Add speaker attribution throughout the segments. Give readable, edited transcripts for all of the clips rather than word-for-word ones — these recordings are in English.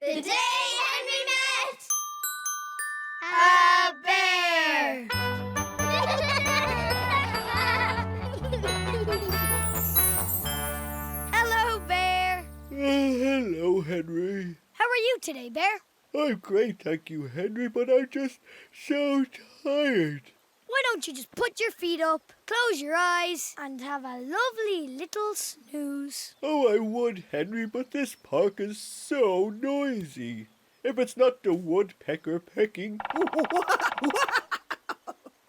Speaker 1: The day Henry met
Speaker 2: a bear.
Speaker 3: Hello, Bear.
Speaker 4: Hello, Henry.
Speaker 3: How are you today, Bear?
Speaker 4: I'm great, thank you, Henry, but I'm just so tired.
Speaker 3: Why don't you just put your feet up, close your eyes, and have a lovely little snooze?
Speaker 4: Oh, I would, Henry, but this park is so noisy. If it's not the woodpecker pecking,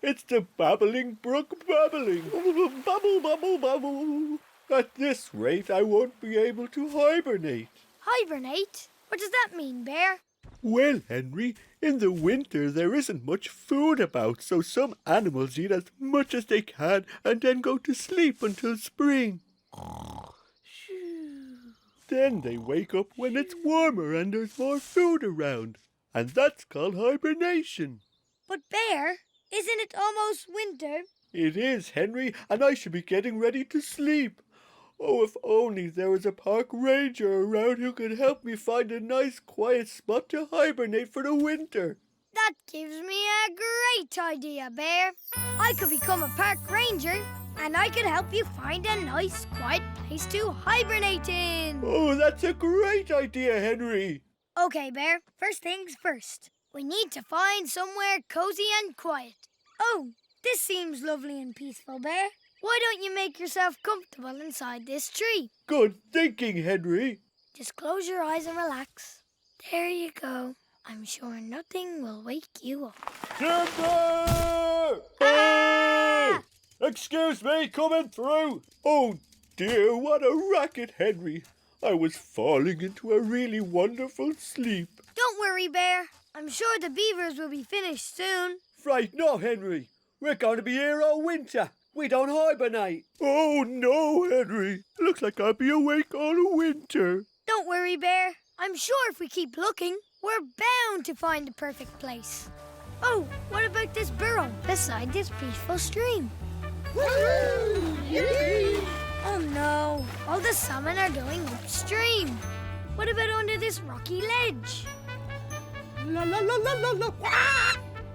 Speaker 4: it's the babbling brook babbling. Bubble, bubble, bubble. At this rate, I won't be able to hibernate.
Speaker 3: Hibernate? What does that mean, Bear?
Speaker 4: Well, Henry, in the winter there isn't much food about, so some animals eat as much as they can and then go to sleep until spring. Then they wake up when it's warmer and there's more food around, and that's called hibernation.
Speaker 3: But Bear, isn't it almost winter?
Speaker 4: It is, Henry, and I should be getting ready to sleep. Oh, if only there was a park ranger around who could help me find a nice quiet spot to hibernate for the winter.
Speaker 3: That gives me a great idea, Bear. I could become a park ranger, and I could help you find a nice quiet place to hibernate in.
Speaker 4: Oh, that's a great idea, Henry.
Speaker 3: Okay, Bear, first things first. We need to find somewhere cozy and quiet. Oh, this seems lovely and peaceful, Bear. Why don't you make yourself comfortable inside this tree?
Speaker 4: Good thinking, Henry.
Speaker 3: Just close your eyes and relax. There you go. I'm sure nothing will wake you up.
Speaker 4: Timber!
Speaker 3: Ah!
Speaker 4: Excuse me, coming through. Oh dear, what a racket, Henry. I was falling into a really wonderful sleep.
Speaker 3: Don't worry, Bear. I'm sure the beavers will be finished soon.
Speaker 4: Right, no, Henry. We're going to be here all winter. We don't hibernate. Oh, no, Henry. Looks like I'll be awake all winter.
Speaker 3: Don't worry, Bear. I'm sure if we keep looking, we're bound to find the perfect place. Oh, what about this burrow beside this peaceful stream?
Speaker 1: Woohoo! Yippee!
Speaker 3: Oh no, all the salmon are going upstream. What about under this rocky ledge?
Speaker 1: La la la la la la!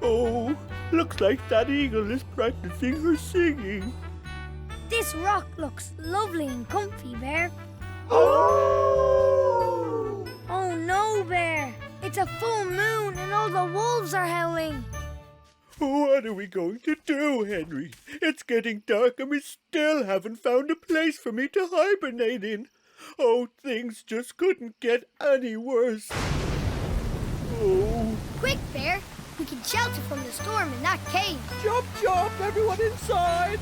Speaker 4: Oh, looks like that eagle is practicing her singing.
Speaker 3: This rock looks lovely and comfy, Bear.
Speaker 4: Oh!
Speaker 3: Oh no, Bear. It's a full moon and all the wolves are howling.
Speaker 4: What are we going to do, Henry? It's getting dark and we still haven't found a place for me to hibernate in. Oh, things just couldn't get any worse. Oh.
Speaker 3: Quick, Bear. We can shelter from the storm in that cave.
Speaker 4: Jump, jump, everyone inside!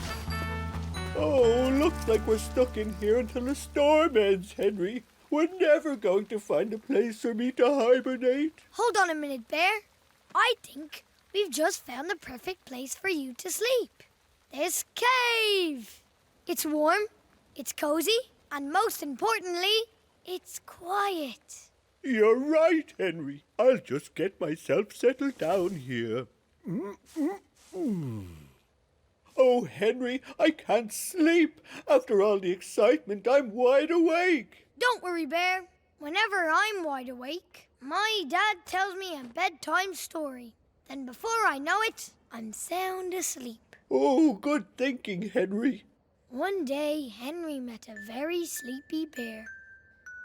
Speaker 4: Oh, looks like we're stuck in here until the storm ends, Henry. We're never going to find a place for me to hibernate.
Speaker 3: Hold on a minute, Bear. I think we've just found the perfect place for you to sleep. This cave. It's warm, it's cozy, and most importantly, it's quiet.
Speaker 4: You're right, Henry. I'll just get myself settled down here. Oh, Henry, I can't sleep. After all the excitement, I'm wide awake.
Speaker 3: Don't worry, Bear. Whenever I'm wide awake, my dad tells me a bedtime story. Then before I know it, I'm sound asleep.
Speaker 4: Oh, good thinking, Henry.
Speaker 3: One day, Henry met a very sleepy bear.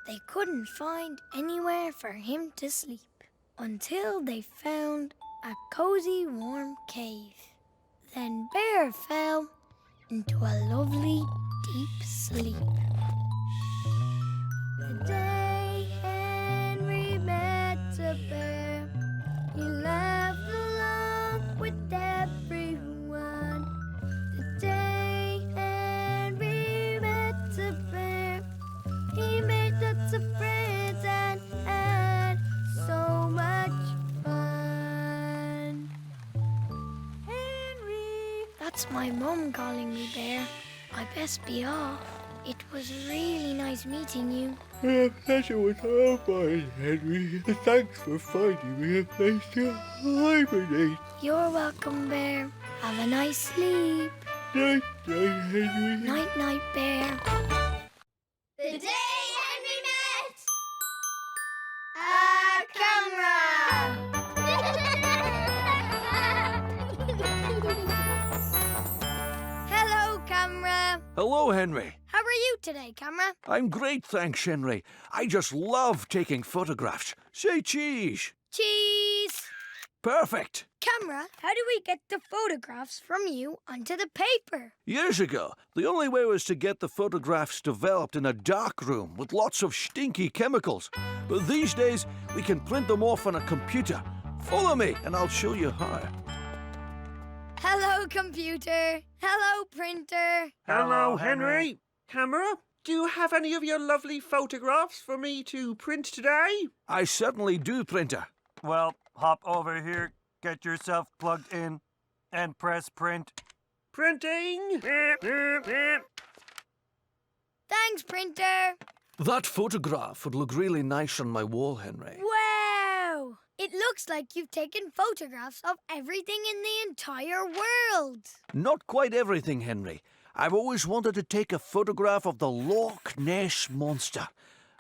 Speaker 3: They couldn't find anywhere for him to sleep until they found a cozy, warm cave. Then Bear fell into a lovely, deep sleep. The day Henry met a bear, he laughed along with everyone. The day Henry met a bear, he made lots of friends and had so much fun. Henry! That's my mum calling me, Bear. I best be off. It was really nice meeting you.
Speaker 4: The pleasure was all mine, Henry. Thanks for finding me a place to hibernate.
Speaker 3: You're welcome, Bear. Have a nice sleep.
Speaker 4: Night, night, Henry.
Speaker 3: Night, night, Bear.
Speaker 1: The day Henry met a
Speaker 3: Hello, camera.
Speaker 4: Hello, Henry.
Speaker 3: How are you today, camera?
Speaker 4: I'm great, thanks, Henry. I just love taking photographs. Say cheese.
Speaker 3: Cheese.
Speaker 4: Perfect.
Speaker 3: Camera, how do we get the photographs from you onto the paper?
Speaker 4: Years ago, the only way was to get the photographs developed in a dark room with lots of stinky chemicals. But these days, we can print them off on a computer. Follow me, and I'll show you how.
Speaker 3: Hello, computer. Hello, printer.
Speaker 2: Hello, Henry. Camera, do you have any of your lovely photographs for me to print today?
Speaker 4: I certainly do, printer.
Speaker 5: Well, hop over here, get yourself plugged in, and press print.
Speaker 2: Printing!
Speaker 3: Thanks, printer.
Speaker 4: That photograph would look really nice on my wall, Henry.
Speaker 3: Wow! It looks like you've taken photographs of everything in the entire world.
Speaker 4: Not quite everything, Henry. I've always wanted to take a photograph of the Loch Ness monster.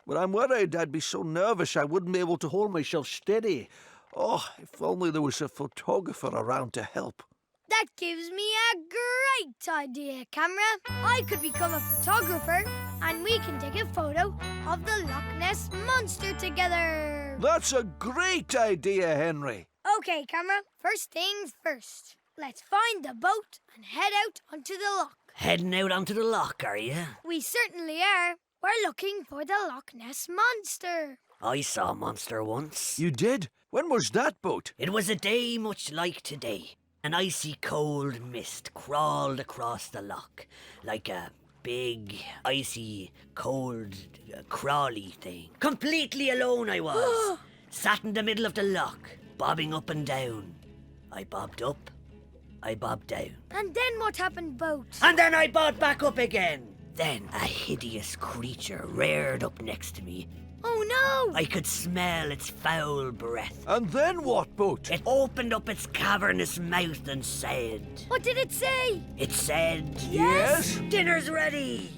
Speaker 4: But I'm worried I'd be so nervous I wouldn't be able to hold myself steady. Oh, if only there was a photographer around to help.
Speaker 3: That gives me a great idea, camera. I could become a photographer and we can take a photo of the Loch Ness monster together.
Speaker 4: That's a great idea, Henry.
Speaker 3: Okay, camera. First things first. Let's find the boat and head out onto the loch.
Speaker 6: Heading out onto the loch, are you?
Speaker 3: We certainly are. We're looking for the Loch Ness monster.
Speaker 6: I saw a monster once.
Speaker 4: You did? When was that boat?
Speaker 6: It was a day much like today. An icy cold mist crawled across the loch like a big, icy, cold, crawly thing. Completely alone I was. Sat in the middle of the loch, bobbing up and down. I bobbed up, I bobbed down.
Speaker 3: And then what happened, boat?
Speaker 6: And then I bobbed back up again. Then a hideous creature reared up next to me.
Speaker 3: Oh no!
Speaker 6: I could smell its foul breath.
Speaker 4: And then what, boat?
Speaker 6: It opened up its cavernous mouth and said...
Speaker 3: What did it say?
Speaker 6: It said...
Speaker 4: Yes?
Speaker 6: Dinner's ready!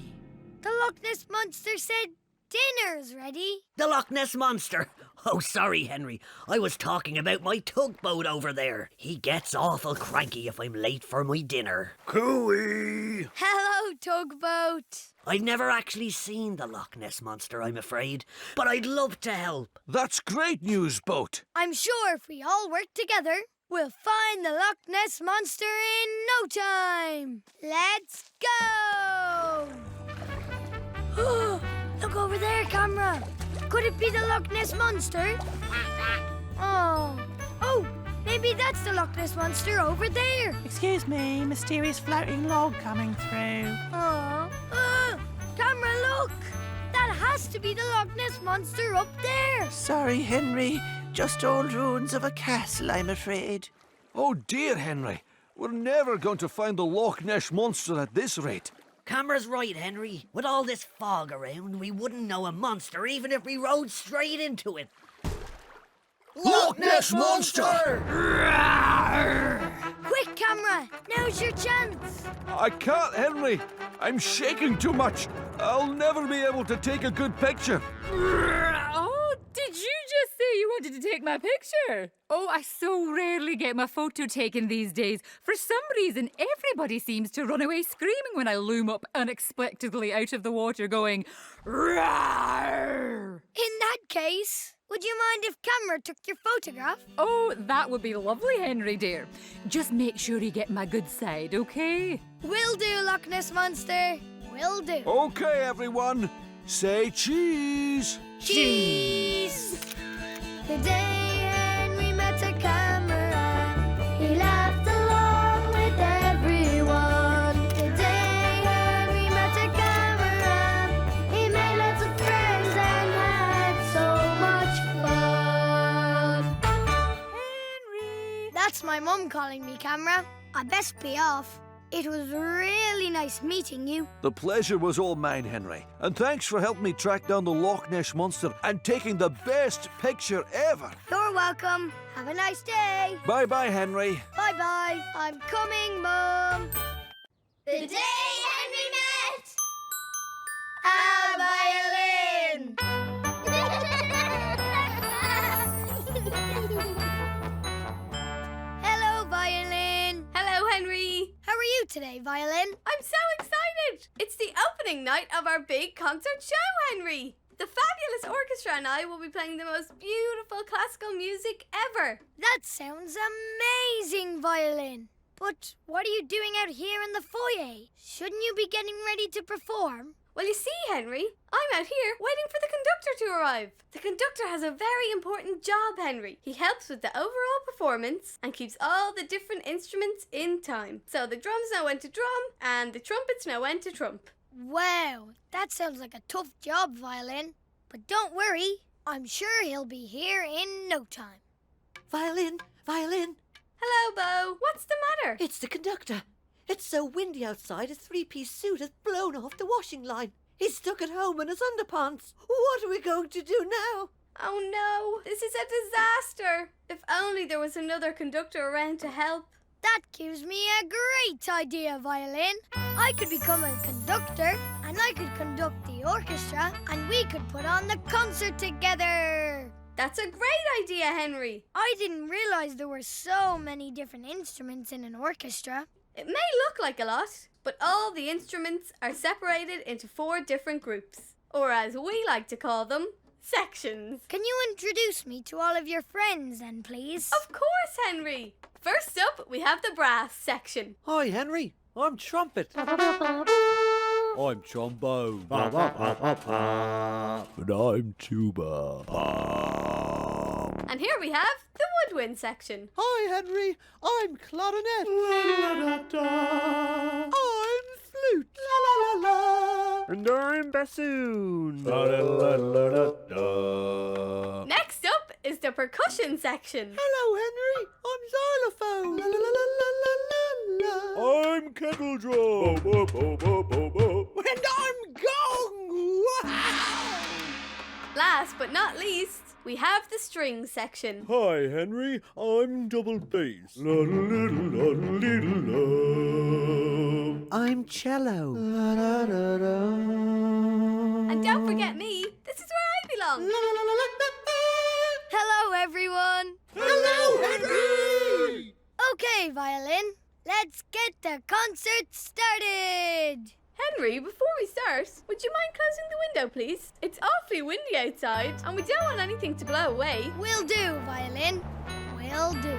Speaker 3: The Loch Ness monster said dinner's ready.
Speaker 6: The Loch Ness Monster. Oh, sorry, Henry. I was talking about my tugboat over there. He gets awful cranky if I'm late for my dinner.
Speaker 4: Cooey!
Speaker 3: Hello, tugboat.
Speaker 6: I've never actually seen the Loch Ness Monster, I'm afraid, but I'd love to help.
Speaker 4: That's great news, boat.
Speaker 3: I'm sure if we all work together, we'll find the Loch Ness monster in no time. Let's go! Look over there, camera. Could it be the Loch Ness monster? Oh, maybe that's the Loch Ness monster over there.
Speaker 1: Excuse me, mysterious floating log coming through.
Speaker 3: Camera, look. That has to be the Loch Ness monster up there.
Speaker 1: Sorry, Henry. Just old ruins of a castle, I'm afraid.
Speaker 4: Oh dear, Henry. We're never going to find the Loch Ness monster at this rate.
Speaker 6: Camera's right, Henry. With all this fog around, we wouldn't know a monster even if we rode straight into it.
Speaker 4: Loch Ness monster!
Speaker 3: Quick, camera. Now's your chance.
Speaker 4: I can't, Henry. I'm shaking too much. I'll never be able to take a good picture.
Speaker 7: Oh, did you just say you wanted to take my picture? Oh, I so rarely get my photo taken these days. For some reason, everybody seems to run away screaming when I loom up unexpectedly out of the water going, "Rawr!"
Speaker 3: In that case, would you mind if camera took your photograph?
Speaker 7: Oh, that would be lovely, Henry dear. Just make sure you get my good side, okay?
Speaker 3: Will do, Loch Ness monster. Will do.
Speaker 4: Okay, everyone. Say cheese.
Speaker 3: Cheese! The day Henry met a camera, he laughed along with everyone. The day Henry met a camera, he made lots of friends and had so much fun. Henry! That's my mum calling me, camera. I best be off. It was really nice meeting you.
Speaker 4: The pleasure was all mine, Henry. And thanks for helping me track down the Loch Ness monster and taking the best picture ever.
Speaker 3: You're welcome. Have a nice day.
Speaker 4: Bye-bye, Henry.
Speaker 3: Bye-bye. I'm coming, Mum. The day Henry met a violin. today, Violin?
Speaker 8: I'm so excited! It's the opening night of our big concert show, Henry! The fabulous orchestra and I will be playing the most beautiful classical music ever.
Speaker 3: That sounds amazing, Violin. But what are you doing out here in the foyer? Shouldn't you be getting ready to perform?
Speaker 8: Well, you see, Henry, I'm out here waiting for the conductor to arrive. The conductor has a very important job, Henry. He helps with the overall performance and keeps all the different instruments in time. So the drums know when to drum and the trumpets know when to trump.
Speaker 3: Wow, that sounds like a tough job, Violin. But don't worry, I'm sure he'll be here in no time.
Speaker 1: Violin, Violin,
Speaker 8: Hello, Bo. What's the matter?
Speaker 1: it's the conductor. It's so windy outside, his three-piece suit has blown off the washing line. He's stuck at home in his underpants. What are we going to do now?
Speaker 8: Oh no, this is a disaster. If only there was another conductor around to help.
Speaker 3: That gives me a great idea, Violin. I could become a conductor, and I could conduct the orchestra, and we could put on the concert together.
Speaker 8: That's a great idea, Henry.
Speaker 3: I didn't realize there were so many different instruments in an orchestra.
Speaker 8: It may look like a lot, but all the instruments are separated into 4 different groups, or as we like to call them, sections.
Speaker 3: Can you introduce me to all of your friends then, please?
Speaker 8: Of course, Henry. First up, we have the brass section.
Speaker 9: Hi, Henry. I'm trumpet. I'm trombone.
Speaker 4: And I'm tuba.
Speaker 8: And here we have the woodwind section.
Speaker 9: Hi, Henry. I'm clarinet. I'm flute.
Speaker 2: And I'm bassoon.
Speaker 8: Next up is the percussion section.
Speaker 9: Hello, Henry. I'm xylophone.
Speaker 4: I'm kettle drum. Bo, bo, bo, bo, bo.
Speaker 9: And I'm gong. Wow.
Speaker 8: Last but not least, we have the strings section.
Speaker 4: Hi, Henry. I'm double bass.
Speaker 1: I'm cello.
Speaker 8: And don't forget me, this is where I belong.
Speaker 3: Hello, everyone.
Speaker 9: Hello, Henry.
Speaker 3: Okay, Violin, let's get the concert started.
Speaker 8: Henry, before we start, would you mind closing the window, please? It's awfully windy outside, and we don't want anything to blow away.
Speaker 3: Will do, Violin. Will do.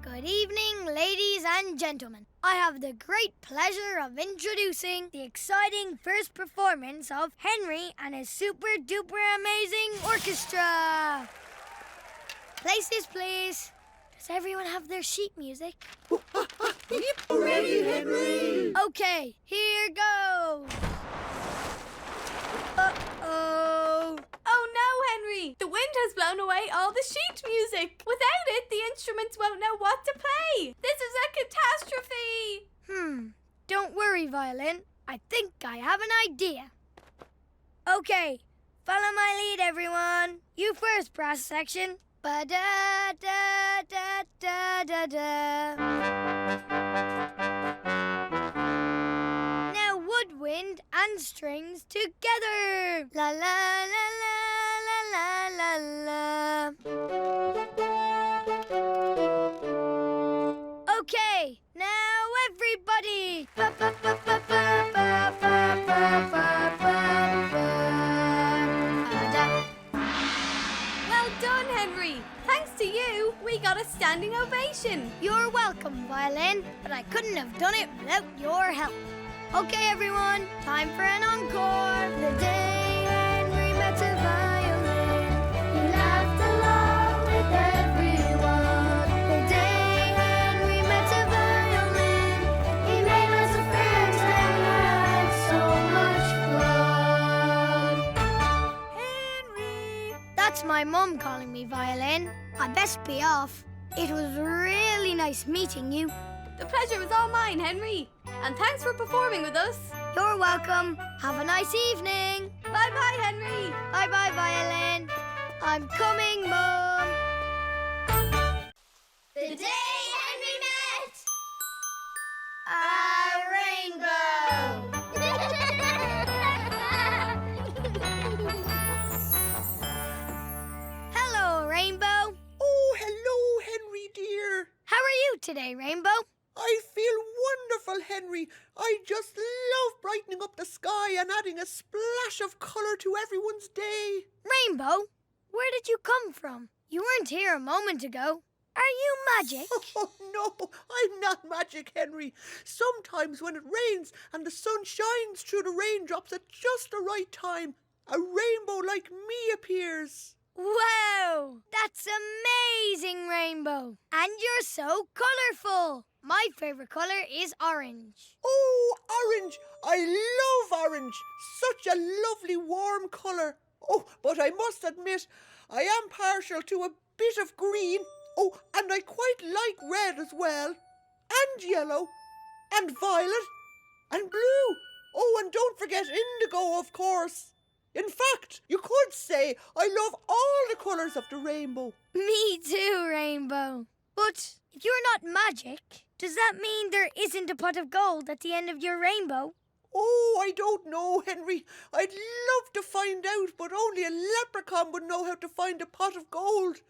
Speaker 3: Good evening, ladies and gentlemen. I have the great pleasure of introducing the exciting first performance of Henry and his super duper amazing orchestra. Places, please. Does everyone have their sheet music?
Speaker 9: Ready, Henry.
Speaker 3: Okay, here goes. Uh-oh.
Speaker 8: Oh no, Henry! The wind has blown away all the sheet music. Without it, the instruments won't know what to play. This is a catastrophe.
Speaker 3: Don't worry, Violin. I think I have an idea. Okay, follow my lead, everyone. You first, brass section. Ba-da-da-da-da-da-da. Now woodwind and strings together. La la la la la la la la. Okay, now everybody. Ba-ba-ba-ba-ba-ba-ba-ba-ba-ba.
Speaker 8: Well done, Henry. Thanks to you, we got a standing ovation.
Speaker 3: You're welcome, Violin, but I couldn't have done it without your help. Okay, everyone, time for an encore. The day Henry met a violin, he laughed along with everyone. The day Henry met a violin, he made lots of friends and had so much fun. Henry! That's my mum calling me Violin. I best be off. It was really nice meeting you.
Speaker 8: The pleasure was all mine, Henry. And thanks for performing with us.
Speaker 3: You're welcome. Have a nice evening.
Speaker 8: Bye-bye, Henry.
Speaker 3: Bye-bye, Violin. I'm coming, Mum. The day Henry met a rainbow. Hello, Rainbow.
Speaker 9: Oh, hello, Henry dear.
Speaker 3: How are you today, Rainbow?
Speaker 9: I all, Henry. I just love brightening up the sky and adding a splash of colour to everyone's day.
Speaker 3: Rainbow, where did you come from? You weren't here a moment ago. Are you magic?
Speaker 9: Oh, no, I'm not magic, Henry. Sometimes when it rains and the sun shines through the raindrops at just the right time, a rainbow like me appears.
Speaker 3: Wow, that's amazing, Rainbow. And you're so colourful. My favourite colour is orange.
Speaker 9: Oh, orange. I love orange. Such a lovely warm colour. Oh, but I must admit, I am partial to a bit of green. Oh, and I quite like red as well. And yellow. And violet. And blue. Oh, and don't forget indigo, of course. In fact, you could say I love all the colours of the rainbow.
Speaker 3: Me too, Rainbow. But if you're not magic, does that mean there isn't a pot of gold at the end of your rainbow?
Speaker 9: Oh, I don't know, Henry. I'd love to find out, but only a leprechaun would know how to find a pot of gold.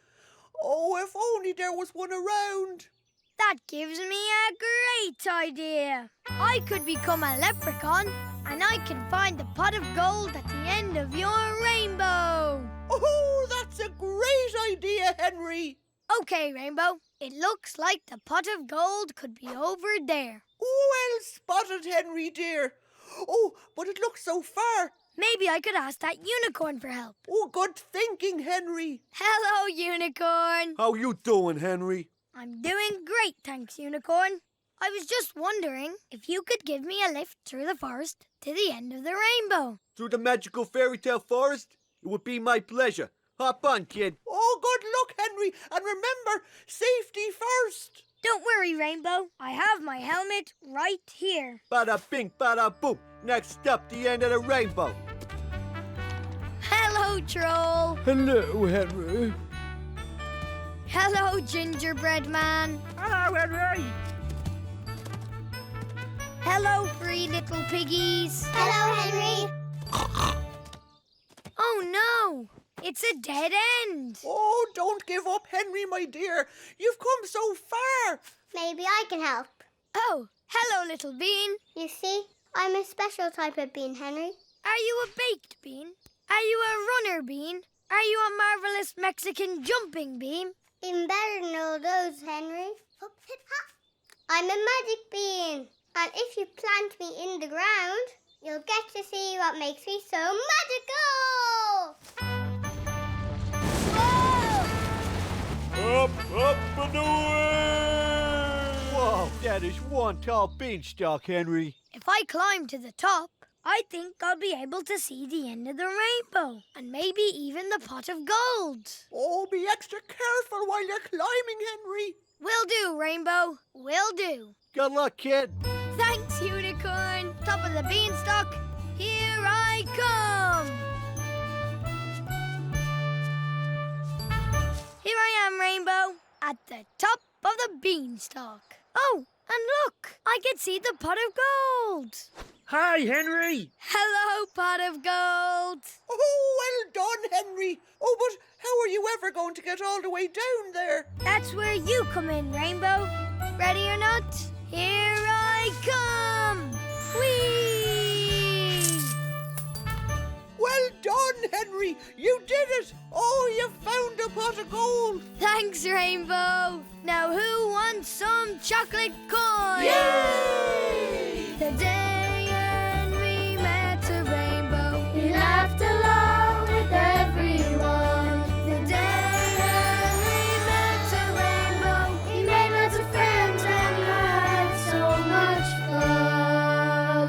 Speaker 9: Oh, if only there was one around.
Speaker 3: That gives me a great idea. I could become a leprechaun and I can find the pot of gold at the end of your rainbow.
Speaker 9: Oh, that's a great idea, Henry.
Speaker 3: Okay, Rainbow. It looks like the pot of gold could be over there.
Speaker 9: Well spotted, Henry dear. Oh, but it looks so far.
Speaker 3: Maybe I could ask that unicorn for help.
Speaker 9: Oh, good thinking, Henry.
Speaker 3: Hello, unicorn.
Speaker 4: How you doing, Henry?
Speaker 3: I'm doing great, thanks, unicorn. I was just wondering if you could give me a lift through the forest to the end of the rainbow.
Speaker 4: Through the magical fairy tale forest? It would be my pleasure. Hop on, kid.
Speaker 9: Oh, good luck, Henry. And remember, safety first.
Speaker 3: Don't worry, Rainbow. I have my helmet right here.
Speaker 4: Bada bing, bada boom. Next stop, the end of the rainbow.
Speaker 3: Hello, Troll.
Speaker 4: Hello, Henry.
Speaker 3: Hello, Gingerbread Man.
Speaker 2: Hello, Henry.
Speaker 3: Hello, three little piggies.
Speaker 10: Hello, Henry.
Speaker 3: Oh, no. It's a dead end.
Speaker 9: Oh, don't give up, Henry, my dear. You've come so far.
Speaker 10: Maybe I can help.
Speaker 3: Oh, hello, little bean.
Speaker 10: You see, I'm a special type of bean, Henry.
Speaker 3: Are you a baked bean? Are you a runner bean? Are you a marvelous Mexican jumping bean?
Speaker 10: Even better than all those, Henry. Hop, hip, hop. I'm a magic bean. And if you plant me in the ground, you'll get to see what makes me so magical.
Speaker 4: Up, up and away! Whoa, that is one tall beanstalk, Henry.
Speaker 3: If I climb to the top, I think I'll be able to see the end of the rainbow and maybe even the pot of gold.
Speaker 9: Oh, be extra careful while you're climbing, Henry.
Speaker 3: Will do, Rainbow. Will do.
Speaker 4: Good luck, kid.
Speaker 3: Thanks, unicorn. Top of the beanstalk. Here I come. Here I am, Rainbow, at the top of the beanstalk. Oh, and look, I can see the pot of gold.
Speaker 2: Hi, Henry.
Speaker 3: Hello, pot of gold.
Speaker 9: Oh, well done, Henry. Oh, but how are you ever going to get all the way down there?
Speaker 3: That's where you come in, Rainbow. Ready or not, here I come. Whee!
Speaker 9: Well done, Henry. You did it. Oh, you found a pot of gold.
Speaker 3: Thanks, Rainbow. Now who wants some chocolate coins?
Speaker 9: Yay!
Speaker 3: The day Henry met a rainbow, he laughed along with everyone. The day Henry met a rainbow, he made lots of friends and had so much fun.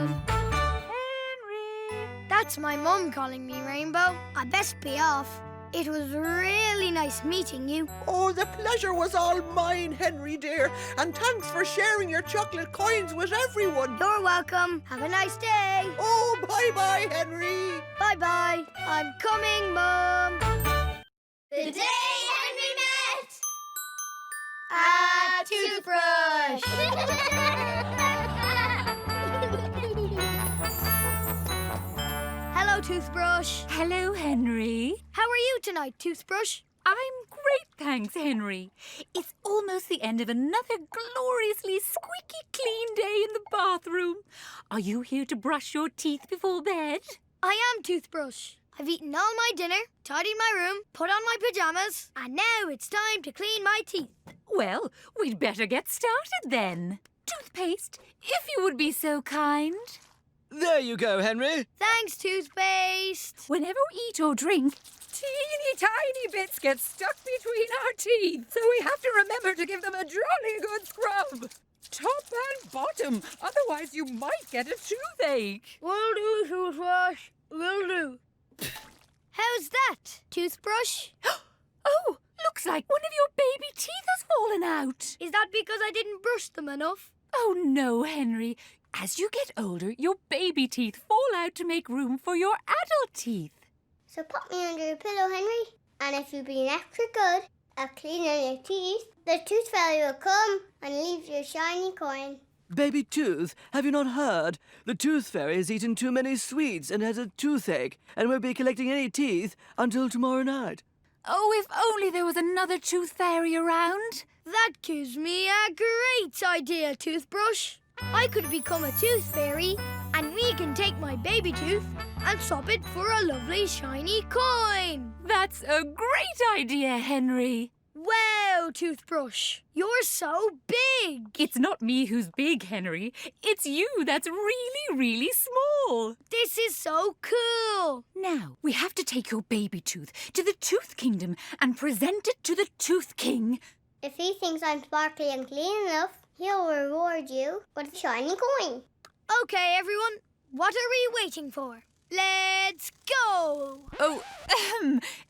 Speaker 3: Henry! That's my mum calling me, Rainbow. I best be off. It was really nice meeting you.
Speaker 9: Oh, the pleasure was all mine, Henry dear. And thanks for sharing your chocolate coins with everyone.
Speaker 3: You're welcome. Have a nice day.
Speaker 9: Oh, bye-bye, Henry.
Speaker 3: Bye-bye. I'm coming, Mum.
Speaker 10: The day Henry met
Speaker 3: A toothbrush. Hello, Toothbrush.
Speaker 7: Hello, Henry.
Speaker 3: How are you tonight, Toothbrush?
Speaker 7: I'm great, thanks, Henry. It's almost the end of another gloriously squeaky clean day in the bathroom. Are you here to brush your teeth before bed?
Speaker 3: I am Toothbrush. I've eaten all my dinner, tidied my room, put on my pyjamas, and now it's time to clean my teeth.
Speaker 7: Well, we'd better get started then. Toothpaste, if you would be so kind.
Speaker 11: There you go, Henry.
Speaker 3: Thanks, Toothpaste.
Speaker 7: Whenever we eat or drink, teeny tiny bits get stuck between our teeth, so we have to remember to give them a jolly good scrub. Top and bottom, otherwise you might get a toothache.
Speaker 3: Will do, Toothbrush. Will do. How's that, Toothbrush?
Speaker 7: Oh, looks like one of your baby teeth has fallen out.
Speaker 3: Is that because I didn't brush them enough?
Speaker 7: Oh no, Henry. As you get older, your baby teeth fall out to make room for your adult teeth.
Speaker 10: So put me under your pillow, Henry. And if you've been extra good at cleaning your teeth, the tooth fairy will come and leave you a shiny coin.
Speaker 11: Baby Tooth, have you not heard? The Tooth Fairy has eaten too many sweets and has a toothache and won't be collecting any teeth until tomorrow night.
Speaker 7: Oh, if only there was another tooth fairy around.
Speaker 3: That gives me a great idea, Toothbrush. I could become a tooth fairy, and we can take my baby tooth and swap it for a lovely shiny coin.
Speaker 7: That's a great idea, Henry.
Speaker 3: Wow, Toothbrush, you're so big.
Speaker 7: It's not me who's big, Henry. It's you that's really, really small.
Speaker 3: This is so cool.
Speaker 7: Now, we have to take your baby tooth to the Tooth Kingdom and present it to the Tooth King.
Speaker 10: If he thinks I'm sparkly and clean enough, he'll reward you with a shiny coin.
Speaker 3: Okay, everyone, what are we waiting for? Let's go.
Speaker 7: Oh,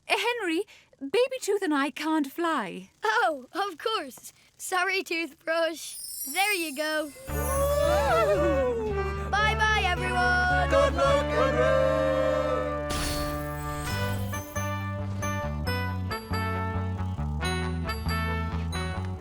Speaker 7: Henry, Baby Tooth and I can't fly.
Speaker 3: Oh, of course. Sorry, Toothbrush. There you go. Bye-bye, everyone.
Speaker 4: Good luck, Henry!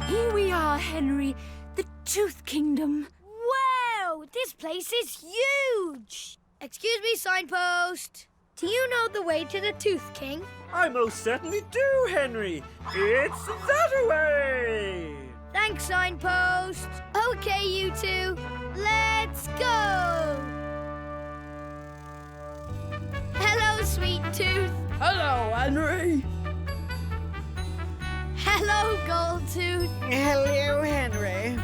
Speaker 7: Here we are, Henry, the Tooth Kingdom.
Speaker 3: Wow, this place is huge. Excuse me, signpost. Do you know the way to the Tooth King?
Speaker 2: I most certainly do, Henry. It's that way.
Speaker 3: Thanks, signpost. Okay, you two, let's go. Hello, Sweet Tooth.
Speaker 9: Hello, Henry.
Speaker 3: Hello, Gold Tooth.
Speaker 9: Hello, Henry.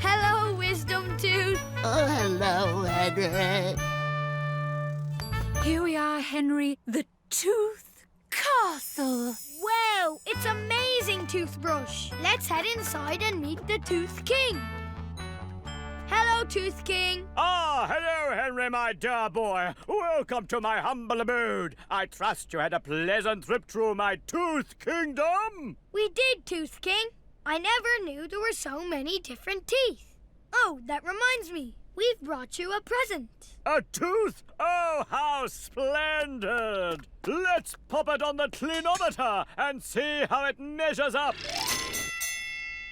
Speaker 3: Hello, Wisdom Tooth.
Speaker 9: Oh, hello, Henry.
Speaker 7: Here we are, Henry, the Tooth Castle.
Speaker 3: Wow, it's amazing, Toothbrush. Let's head inside and meet the Tooth King. Hello, Tooth King.
Speaker 5: Ah, hello, Henry, my dear boy. Welcome to my humble abode. I trust you had a pleasant trip through my Tooth Kingdom.
Speaker 3: We did, Tooth King. I never knew there were so many different teeth. Oh, that reminds me. We've brought you a present.
Speaker 5: A tooth? Oh, how splendid! Let's pop it on the clinometer and see how it measures up.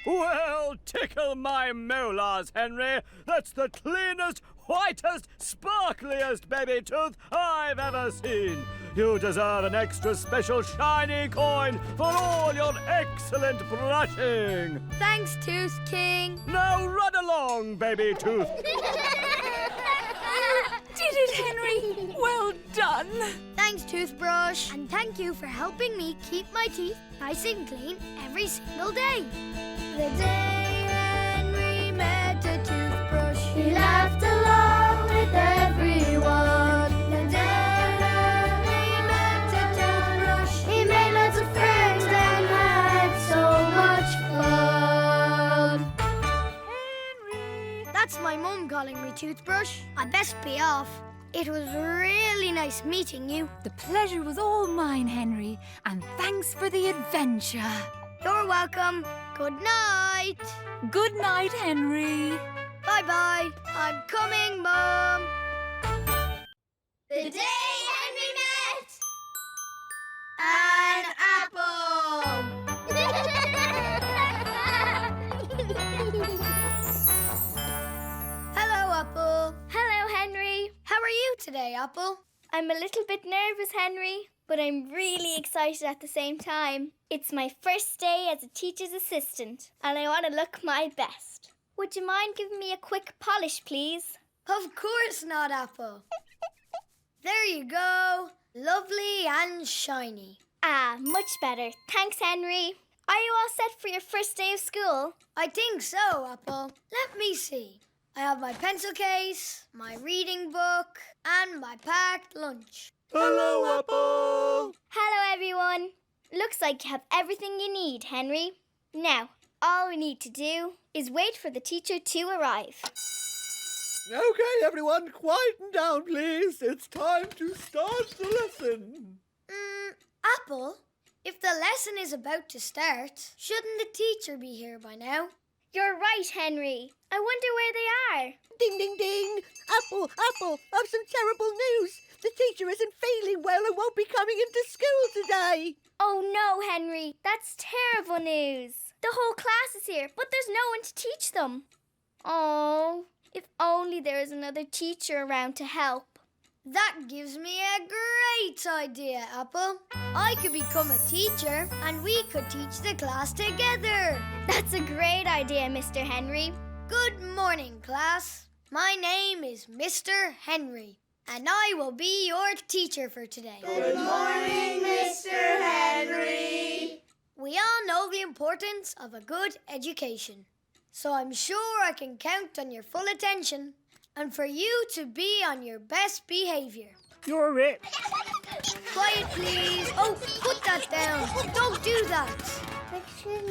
Speaker 5: Well, tickle my molars, Henry. That's the cleanest, whitest, sparkliest baby tooth I've ever seen. You deserve an extra special shiny coin for all your excellent brushing.
Speaker 3: Thanks, Tooth King.
Speaker 5: Now run along, baby tooth.
Speaker 7: Did it, Henry? Well done.
Speaker 3: Thanks, Toothbrush. And thank you for helping me keep my teeth nice and clean every single day. The day Henry met a toothbrush, he laughed along with everyone. The day Henry met a toothbrush, he made lots of friends and had so much fun. Henry! That's my mum calling me Toothbrush. I best be off. It was really nice meeting you.
Speaker 7: The pleasure was all mine, Henry, and thanks for the adventure.
Speaker 3: You're welcome. Good night.
Speaker 7: Good night, Henry.
Speaker 3: Bye-bye. I'm coming, Mum. The day Henry met an apple. Hello, Apple.
Speaker 8: Hello, Henry.
Speaker 3: How are you today, Apple?
Speaker 8: I'm a little bit nervous, Henry.
Speaker 10: but I'm really excited at the same time. It's my first day as a teacher's assistant, and I want to look my best. Would you mind giving me a quick polish, please?
Speaker 3: Of course not, Apple. There you go. Lovely and shiny.
Speaker 10: Ah, much better. Thanks, Henry. Are you all set for your first day of school?
Speaker 3: I think so, Apple. Let me see. I have my pencil case, my reading book, and my packed lunch.
Speaker 4: Hello, Apple!
Speaker 10: Hello, everyone. Looks like you have everything you need, Henry. Now, all we need to do is wait for the teacher to arrive.
Speaker 4: Okay, everyone, quieten down, please. It's time to start the lesson.
Speaker 3: Apple, if the lesson is about to start, shouldn't the teacher be here by now?
Speaker 10: You're right, Henry. I wonder where they are.
Speaker 1: Ding, ding, ding. Apple, I've some terrible news. The teacher isn't feeling well and won't be coming into school today.
Speaker 10: Oh no, Henry. That's terrible news. The whole class is here, but there's no one to teach them. Oh, if only there was another teacher around to help.
Speaker 3: That gives me a great idea, Apple. I could become a teacher and we could teach the class together.
Speaker 10: That's a great idea, Mr. Henry.
Speaker 3: Good morning, class. My name is Mr. Henry, and I will be your teacher for today.
Speaker 9: Good morning, Mr. Henry.
Speaker 3: We all know the importance of a good education, so I'm sure I can count on your full attention and for you to be on your best behaviour.
Speaker 2: You're it.
Speaker 3: Quiet, please. Oh, put that down. Don't do that.
Speaker 10: Excuse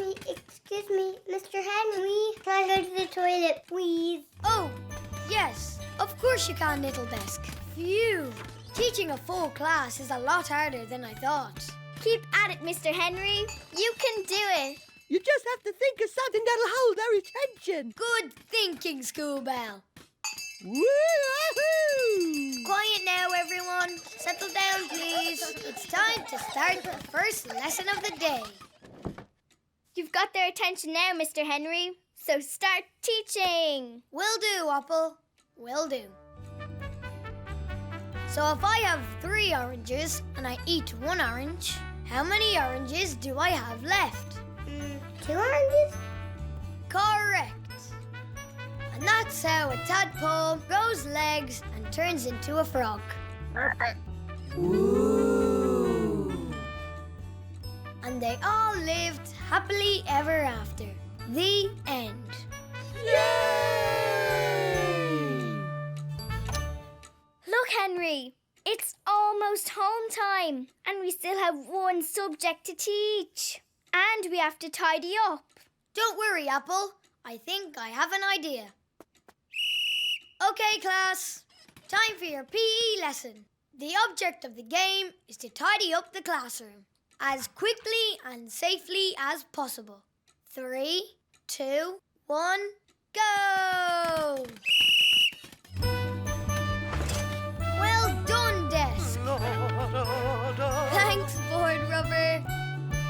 Speaker 10: me, Mr. Henry. Can I go to the toilet, please?
Speaker 3: Oh, yes. Of course you can, little desk. Phew. Teaching a full class is a lot harder than I thought.
Speaker 10: Keep at it, Mr. Henry. You can do it.
Speaker 1: You just have to think of something that'll hold their attention.
Speaker 3: Good thinking, Schoolbell.
Speaker 1: Woo-hoo!
Speaker 3: Quiet now, everyone. Settle down, please. It's time to start the first lesson of the day.
Speaker 10: You've got their attention now, Mr. Henry. So start teaching.
Speaker 3: Will do, Apple. Will do. So if I have 3 oranges and I eat 1 orange, how many oranges do I have left?
Speaker 10: 2 oranges?
Speaker 3: Correct. And that's how a tadpole grows legs and turns into a frog. Ooh. And they all lived happily ever after. The end.
Speaker 10: Look, Henry. It's almost home time. And we still have 1 subject to teach. And we have to tidy up.
Speaker 3: Don't worry, Apple. I think I have an idea. Okay, class. Time for your PE lesson. The object of the game is to tidy up the classroom as quickly and safely as possible. 3, 2, 1, go! Well done, desk. Thanks, board rubber.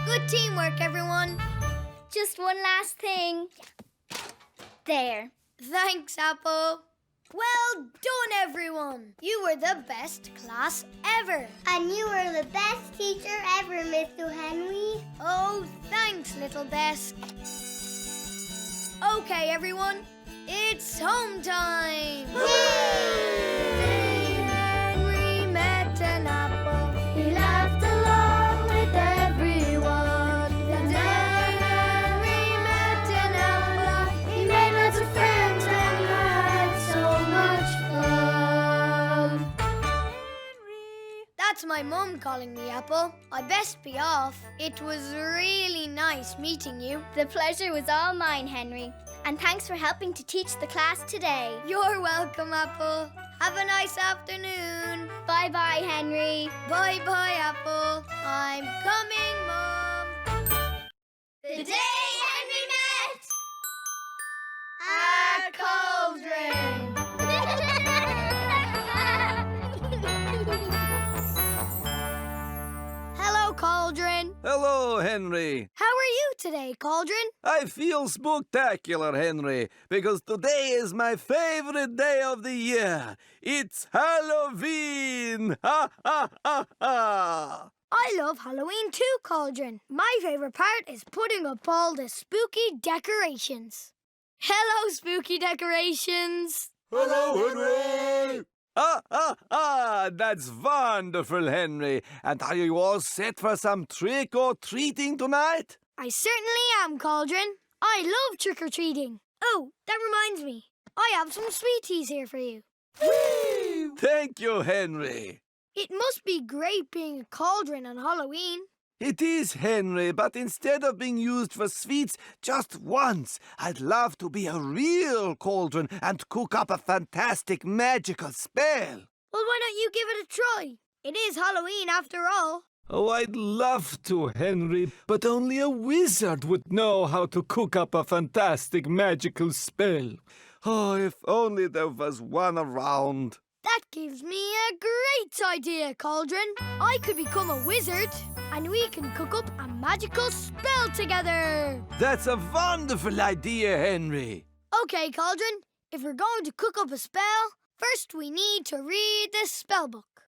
Speaker 3: Good teamwork, everyone.
Speaker 10: Just one last thing. There.
Speaker 3: Thanks, Apple. Well done, everyone. You were the best class ever.
Speaker 10: And you were the best teacher ever, Mr. Henry.
Speaker 3: Oh, thanks, little desk. Okay, everyone. It's home time. Henry met an apple. He laughed along with everyone. The day Henry met an apple, he made lots of friends and had so much fun. That's my mum calling me, Apple. I best be off. It was really nice meeting you.
Speaker 10: The pleasure was all mine, Henry. And thanks for helping to teach the class today.
Speaker 3: You're welcome, Apple. Have a nice afternoon.
Speaker 10: Bye-bye, Henry.
Speaker 3: Bye-bye, Apple. I'm coming, Mom.
Speaker 10: The day Henry met
Speaker 3: a cauldron. Hello, Hello, Cauldron.
Speaker 11: Hello, Henry.
Speaker 3: How are you today, Cauldron?
Speaker 11: I feel spectacular, Henry, because today is my favorite day of the year. It's Halloween! Ha ha ha ha!
Speaker 3: I love Halloween too, Cauldron. My favorite part is putting up all the spooky decorations. Hello, spooky decorations.
Speaker 4: Hello, Henry!
Speaker 11: That's wonderful, Henry. And are you all set for some trick-or-treating tonight?
Speaker 3: I certainly am, Cauldron. I love trick-or-treating. Oh, that reminds me. I have some sweeties here for you.
Speaker 11: Thank you, Henry.
Speaker 3: It must be great being a cauldron on Halloween.
Speaker 11: It is, Henry, but instead of being used for sweets just once, I'd love to be a real cauldron and cook up a fantastic magical spell.
Speaker 3: Well, why don't you give it a try? It is Halloween after all.
Speaker 11: Oh, I'd love to, Henry, but only a wizard would know how to cook up a fantastic magical spell. Oh, if only there was one around.
Speaker 3: That gives me a great idea, Cauldron. I could become a wizard, and we can cook up a magical spell together.
Speaker 11: That's a wonderful idea, Henry.
Speaker 3: Okay, Cauldron, if we're going to cook up a spell, first we need to read the spell book.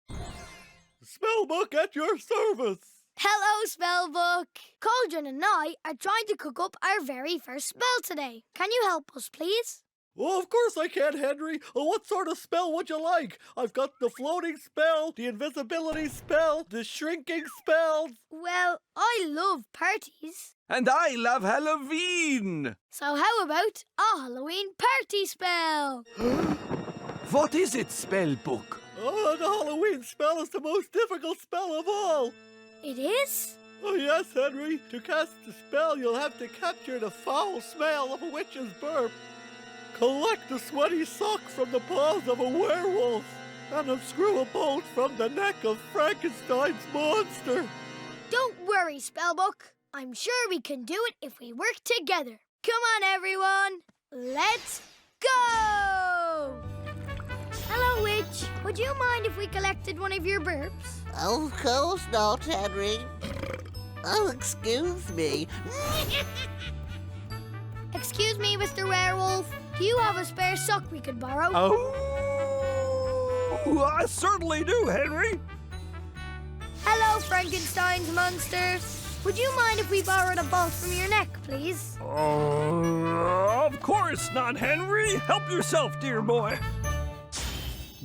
Speaker 4: Spellbook at your service.
Speaker 3: Hello, Spellbook. Cauldron and I are trying to cook up our very first spell today. Can you help us, please?
Speaker 4: Oh, of course I can, Henry. Oh, what sort of spell would you like? I've got the floating spell, the invisibility spell, the shrinking spell.
Speaker 3: Well, I love parties.
Speaker 11: And I love Halloween.
Speaker 3: So how about a Halloween party spell?
Speaker 11: What is it, Spellbook?
Speaker 4: Oh, the Halloween spell is the most difficult spell of all.
Speaker 3: It is?
Speaker 4: Oh, yes, Henry. To cast the spell, you'll have to capture the foul smell of a witch's burp, collect a sweaty sock from the paws of a werewolf, and unscrew a bolt from the neck of Frankenstein's monster.
Speaker 3: Don't worry, Spellbook. I'm sure we can do it if we work together. Come on, everyone. Let's go! Hello, Witch. Would you mind if we collected one of your burps?
Speaker 1: Of course not, Henry. Oh, excuse me.
Speaker 3: Excuse me, Mr. Werewolf. Do you have a spare sock we could borrow?
Speaker 11: Oh, I certainly do, Henry.
Speaker 3: Hello, Frankenstein's monsters. Would you mind if we borrowed a bolt from your neck, please?
Speaker 5: Of course not, Henry. Help yourself, dear boy.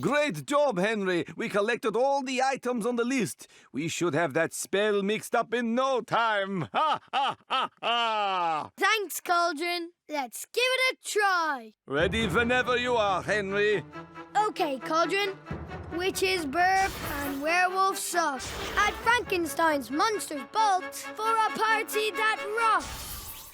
Speaker 11: Great job, Henry. We collected all the items on the list. We should have that spell mixed up in no time. Ha, ha, ha, ha.
Speaker 3: Thanks, Cauldron. Let's give it a try.
Speaker 11: Ready whenever you are, Henry.
Speaker 3: Okay, Cauldron. Witch's burp and werewolf sock at Frankenstein's monster's bolt for a party that rocks.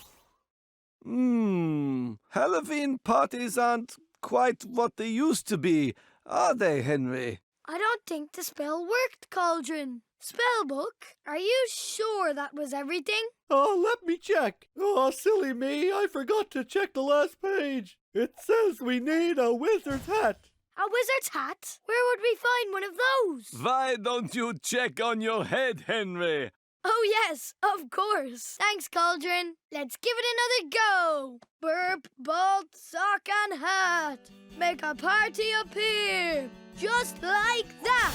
Speaker 11: Halloween parties aren't quite what they used to be, are they, Henry?
Speaker 3: I don't think the spell worked, Cauldron. Spellbook, are you sure that was everything?
Speaker 4: Oh, let me check. Oh, silly me. I forgot to check the last page. It says we need a wizard's hat.
Speaker 3: A wizard's hat? Where would we find one of those?
Speaker 11: Why don't you check on your head, Henry?
Speaker 3: Oh, yes, of course. Thanks, Cauldron. Let's give it another go. Burp, bolt, sock, and hat. Make a party appear. Just like that.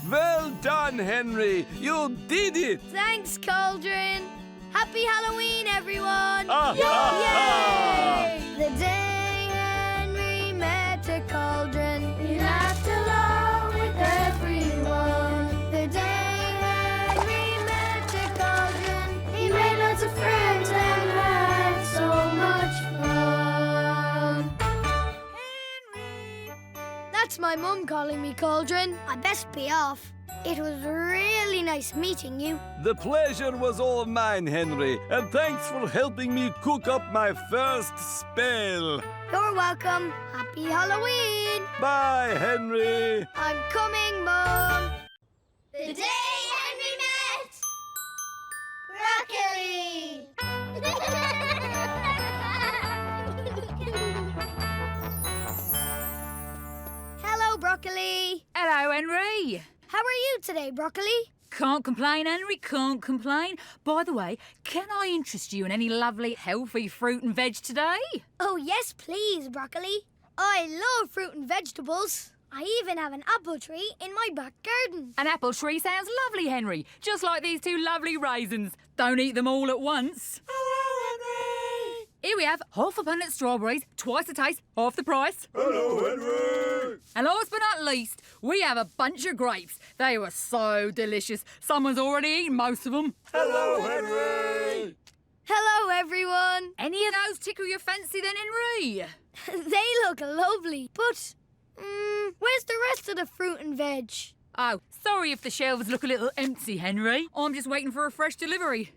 Speaker 11: Well done, Henry. You did it.
Speaker 3: Thanks, Cauldron. Happy Halloween, everyone.
Speaker 11: Yay!
Speaker 3: The day Henry met a cauldron, he laughed along with everyone. The day Henry met a cauldron, he made lots of friends and had so much fun. Henry! That's my mum calling me Cauldron. I best be off. It was really nice meeting you.
Speaker 11: The pleasure was all mine, Henry, and thanks for helping me cook up my first spell.
Speaker 3: You're welcome. Happy Halloween.
Speaker 11: Bye, Henry.
Speaker 3: I'm coming, Mom. The day Henry met Broccoli. Hello, Broccoli.
Speaker 7: Hello, Henry.
Speaker 3: How are you today, Broccoli?
Speaker 7: Can't complain, Henry, can't complain. By the way, can I interest you in any lovely, healthy fruit and veg today?
Speaker 3: Oh, yes, please, Broccoli. I love fruit and vegetables. I even have an apple tree in my back garden.
Speaker 7: An apple tree sounds lovely, Henry. Just like these two lovely raisins. Don't eat them all at once.
Speaker 9: Hello, Henry!
Speaker 7: Here we have half a punnet strawberries, twice the taste, half the price.
Speaker 4: Hello, Henry!
Speaker 7: And last but not least, we have a bunch of grapes. They were so delicious. Someone's already eaten most of them.
Speaker 4: Hello, Henry!
Speaker 3: Hello, everyone.
Speaker 7: Any of those tickle your fancy then, Henry?
Speaker 3: They look lovely, but where's the rest of the fruit and veg?
Speaker 7: Oh, sorry if the shelves look a little empty, Henry. I'm just waiting for a fresh delivery.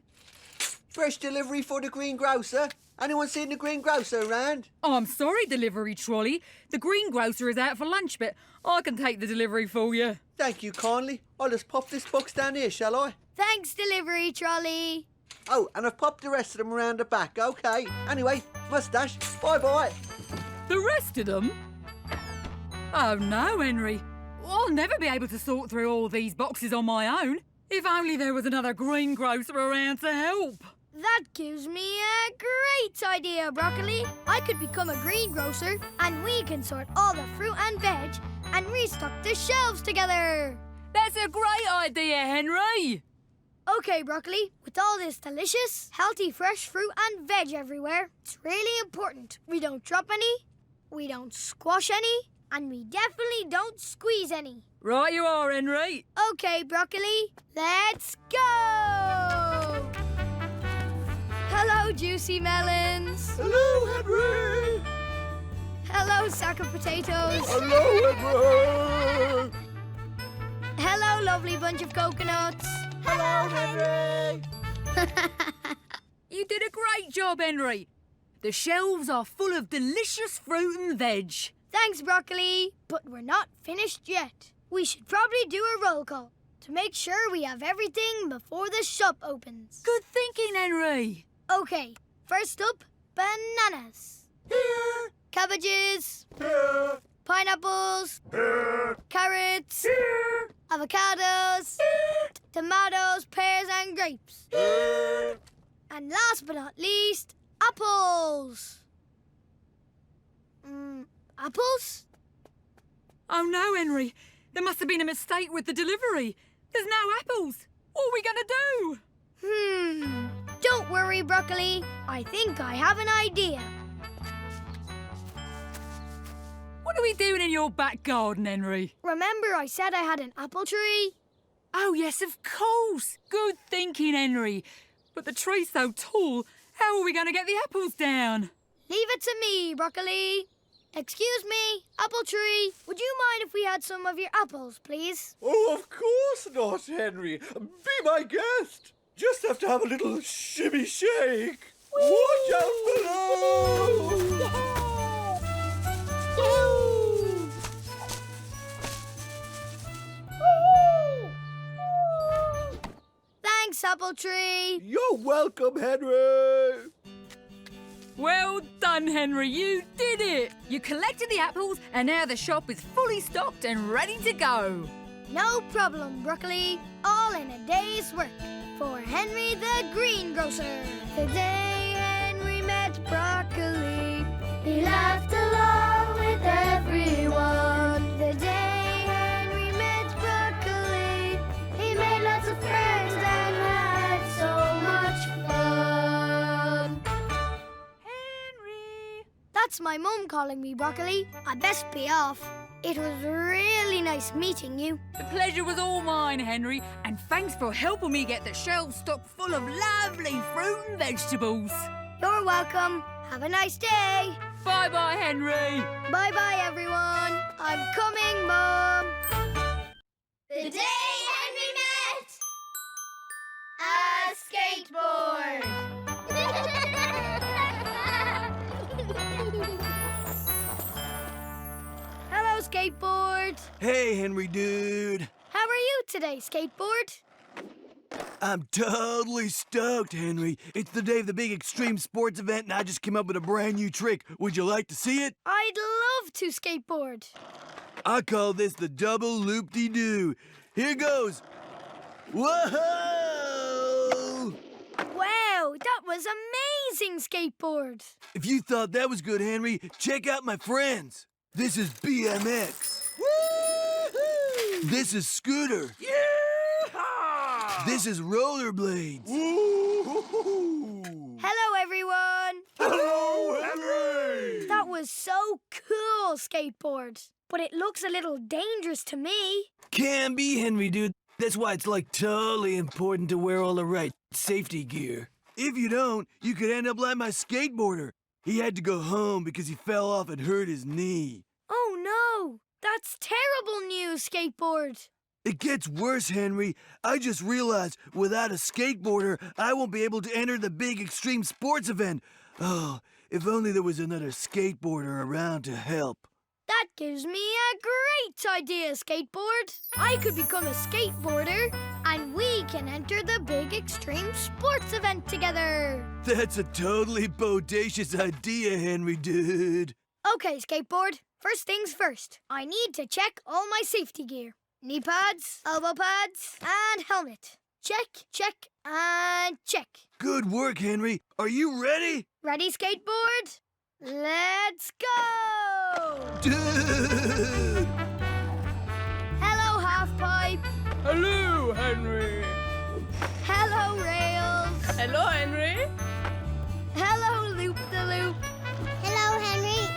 Speaker 9: Fresh delivery for the greengrocer. Anyone seen the greengrocer around?
Speaker 7: Oh, I'm sorry, delivery trolley. The greengrocer is out for lunch, but I can take the delivery for you.
Speaker 9: Thank you kindly. I'll just pop this box down here, shall I?
Speaker 3: Thanks, delivery trolley.
Speaker 9: Oh, and I've popped the rest of them around the back. OK. Anyway, mustache, bye-bye.
Speaker 7: The rest of them? Oh, no, Henry. I'll never be able to sort through all these boxes on my own. If only there was another greengrocer around to help.
Speaker 3: That gives me a great idea, Broccoli. I could become a greengrocer and we can sort all the fruit and veg and restock the shelves together.
Speaker 7: That's a great idea, Henry.
Speaker 3: OK, Broccoli, with all this delicious, healthy, fresh fruit and veg everywhere, it's really important we don't drop any, we don't squash any, and we definitely don't squeeze any.
Speaker 7: Right you are, Henry.
Speaker 3: OK, Broccoli, let's go! Hello, juicy melons.
Speaker 4: Hello, Henry!
Speaker 3: Hello, sack of potatoes.
Speaker 4: Hello, Henry!
Speaker 3: Hello, lovely bunch of coconuts.
Speaker 9: Hello, Henry!
Speaker 7: You did a great job, Henry. The shelves are full of delicious fruit and veg.
Speaker 3: Thanks, Broccoli. But we're not finished yet. We should probably do a roll call to make sure we have everything before the shop opens.
Speaker 7: Good thinking, Henry.
Speaker 3: OK, first up, bananas.
Speaker 9: Here!
Speaker 3: Cabbages.
Speaker 4: Here!
Speaker 3: Pineapples.
Speaker 4: Here!
Speaker 3: Carrots.
Speaker 4: Here!
Speaker 3: Avocados. Tomatoes, pears and grapes.
Speaker 4: Here!
Speaker 3: And last but not least, apples. Apples?
Speaker 7: Oh, no, Henry. There must have been a mistake with the delivery. There's no apples. What are we going to do?
Speaker 3: Don't worry, Broccoli. I think I have an idea.
Speaker 7: What are we doing in your back garden, Henry?
Speaker 3: Remember I said I had an apple tree?
Speaker 7: Oh, yes, of course. Good thinking, Henry. But the tree's so tall, how are we going to get the apples down?
Speaker 3: Leave it to me, Broccoli. Excuse me, apple tree. Would you mind if we had some of your apples, please?
Speaker 4: Oh, of course not, Henry. Be my guest. Just have to have a little shimmy shake. Watch out below!
Speaker 3: Thanks, apple tree.
Speaker 4: You're welcome, Henry.
Speaker 7: Well done, Henry. You did it. You collected the apples and now the shop is fully stocked and ready to go.
Speaker 3: No problem, Broccoli. All in a day's work. For Henry the greengrocer. The day Henry met Broccoli, he laughed along with everyone. The day Henry met Broccoli, he made lots of friends and had so much fun.
Speaker 7: Henry.
Speaker 3: That's my mum calling me, Broccoli. I best be off. It was really nice meeting you.
Speaker 7: The pleasure was all mine, Henry, and thanks for helping me get the shelves stocked full of lovely fruit and vegetables.
Speaker 3: You're welcome. Have a nice day.
Speaker 7: Bye-bye, Henry.
Speaker 3: Bye-bye, everyone. I'm coming, Mum.
Speaker 10: The day Henry met a skateboard.
Speaker 3: Hello, skateboard.
Speaker 12: Hey, Henry dude.
Speaker 3: How are you today, skateboard?
Speaker 12: I'm totally stoked, Henry. It's the day of the big extreme sports event, and I just came up with a brand new trick. Would you like to see it?
Speaker 3: I'd love to skateboard.
Speaker 12: I call this the double loop-de-doo. Here goes. Whoa!
Speaker 3: Wow, that was amazing, Skateboard.
Speaker 12: If you thought that was good, Henry, check out my friends. This is BMX.
Speaker 9: Woo-hoo!
Speaker 12: This is Scooter.
Speaker 2: Yeehaw!
Speaker 12: This is Rollerblades.
Speaker 2: Woo-hoo-hoo-hoo!
Speaker 3: Hello, everyone.
Speaker 2: Hello, Henry!
Speaker 3: That was so cool, Skateboard. But it looks a little dangerous to me.
Speaker 12: Can be, Henry, dude. That's why it's like totally important to wear all the right safety gear. If you don't, you could end up like my skateboarder. He had to go home because he fell off and hurt his knee.
Speaker 3: Oh, no. That's terrible news, Skateboard.
Speaker 12: It gets worse, Henry. I just realized without a skateboarder, I won't be able to enter the big extreme sports event. Oh, if only there was another skateboarder around to help.
Speaker 3: That gives me a great idea, Skateboard. I could become a skateboarder, and we can enter the big extreme sports event together.
Speaker 12: That's a totally bodacious idea, Henry, dude.
Speaker 3: Okay, Skateboard. First things first. I need to check all my safety gear. Knee pads, elbow pads, and helmet. Check, check, and check.
Speaker 12: Good work, Henry. Are you ready?
Speaker 3: Ready, Skateboard? Let's go!
Speaker 12: Dude!
Speaker 3: Hello, Halfpipe.
Speaker 5: Hello, Henry.
Speaker 3: Hello, Rails.
Speaker 7: Hello, Henry.
Speaker 3: Hello, Loop-the-Loop.
Speaker 10: Hello, Henry.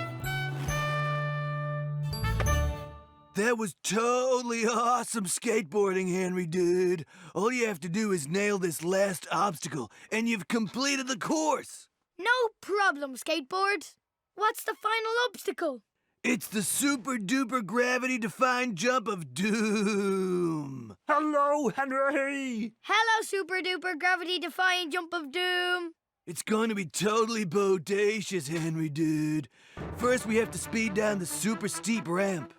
Speaker 12: That was totally awesome skateboarding, Henry, dude. All you have to do is nail this last obstacle, and you've completed the course.
Speaker 3: No problem, Skateboard. What's the final obstacle?
Speaker 12: It's the super-duper gravity-defying jump of doom.
Speaker 2: Hello, Henry!
Speaker 3: Hello, super-duper gravity-defying jump of doom.
Speaker 12: It's going to be totally bodacious, Henry, dude. First, we have to speed down the super steep ramp.